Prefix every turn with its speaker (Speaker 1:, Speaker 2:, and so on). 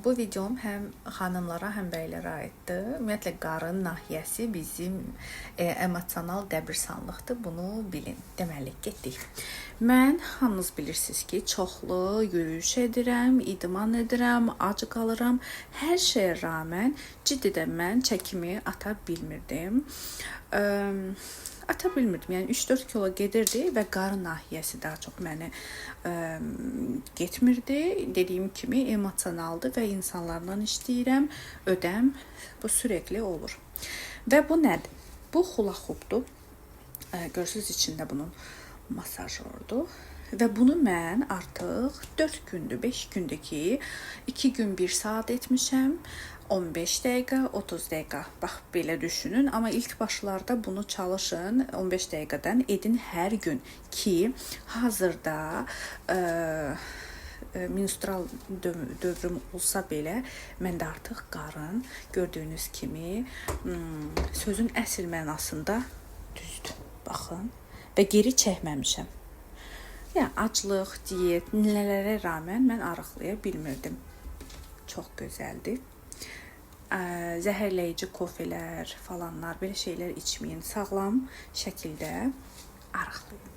Speaker 1: Bu videom həm xanımlara, həm bəylərə aiddir. Ümumiyyətlə, qarın nahiyəsi bizim emosional qəbirstanlıqdır. Bunu bilin. Deməli, getdik. Mən, hamınız bilirsiniz ki, çoxlu yürüyüş edirəm, idman edirəm, ac qalıram. Hər şeyə rağmen ciddidən mən çəkimi ata bilmirdim. Ata bilmirdim. Yəni 3-4 kilo gedirdi və qarın nahiyəsi daha çox məni getmirdi. Dediyim kimi emosionaldır və insanlarla işləyirəm, ödəm bu sürekli olur. Və bu nədir? Bu hula hoopdur. Görürsünüz içində bunun masajordur. Və bunu mən artıq 4 gündür, 5 gündür ki, 2 gün 1 saat etmişəm. 15 dəqiqə, 30 dəqiqə. Bax, belə düşünün. Amma ilk başlarda bunu çalışın, 15 dəqiqədən edin hər gün ki, hazırda menstrual dövrüm olsa belə, məndə artıq qarın, gördüyünüz kimi, sözün əsl mənasında düzdür. Baxın. Və geri çəkməmişəm. Yəni, aclıq, diyet, nələrə rağmen mən arıqlaya bilmirdim. Çox gözəldir. Zəhərləyici kofelər falanlar, belə şeylər içməyin. Sağlam şəkildə arıqlayın.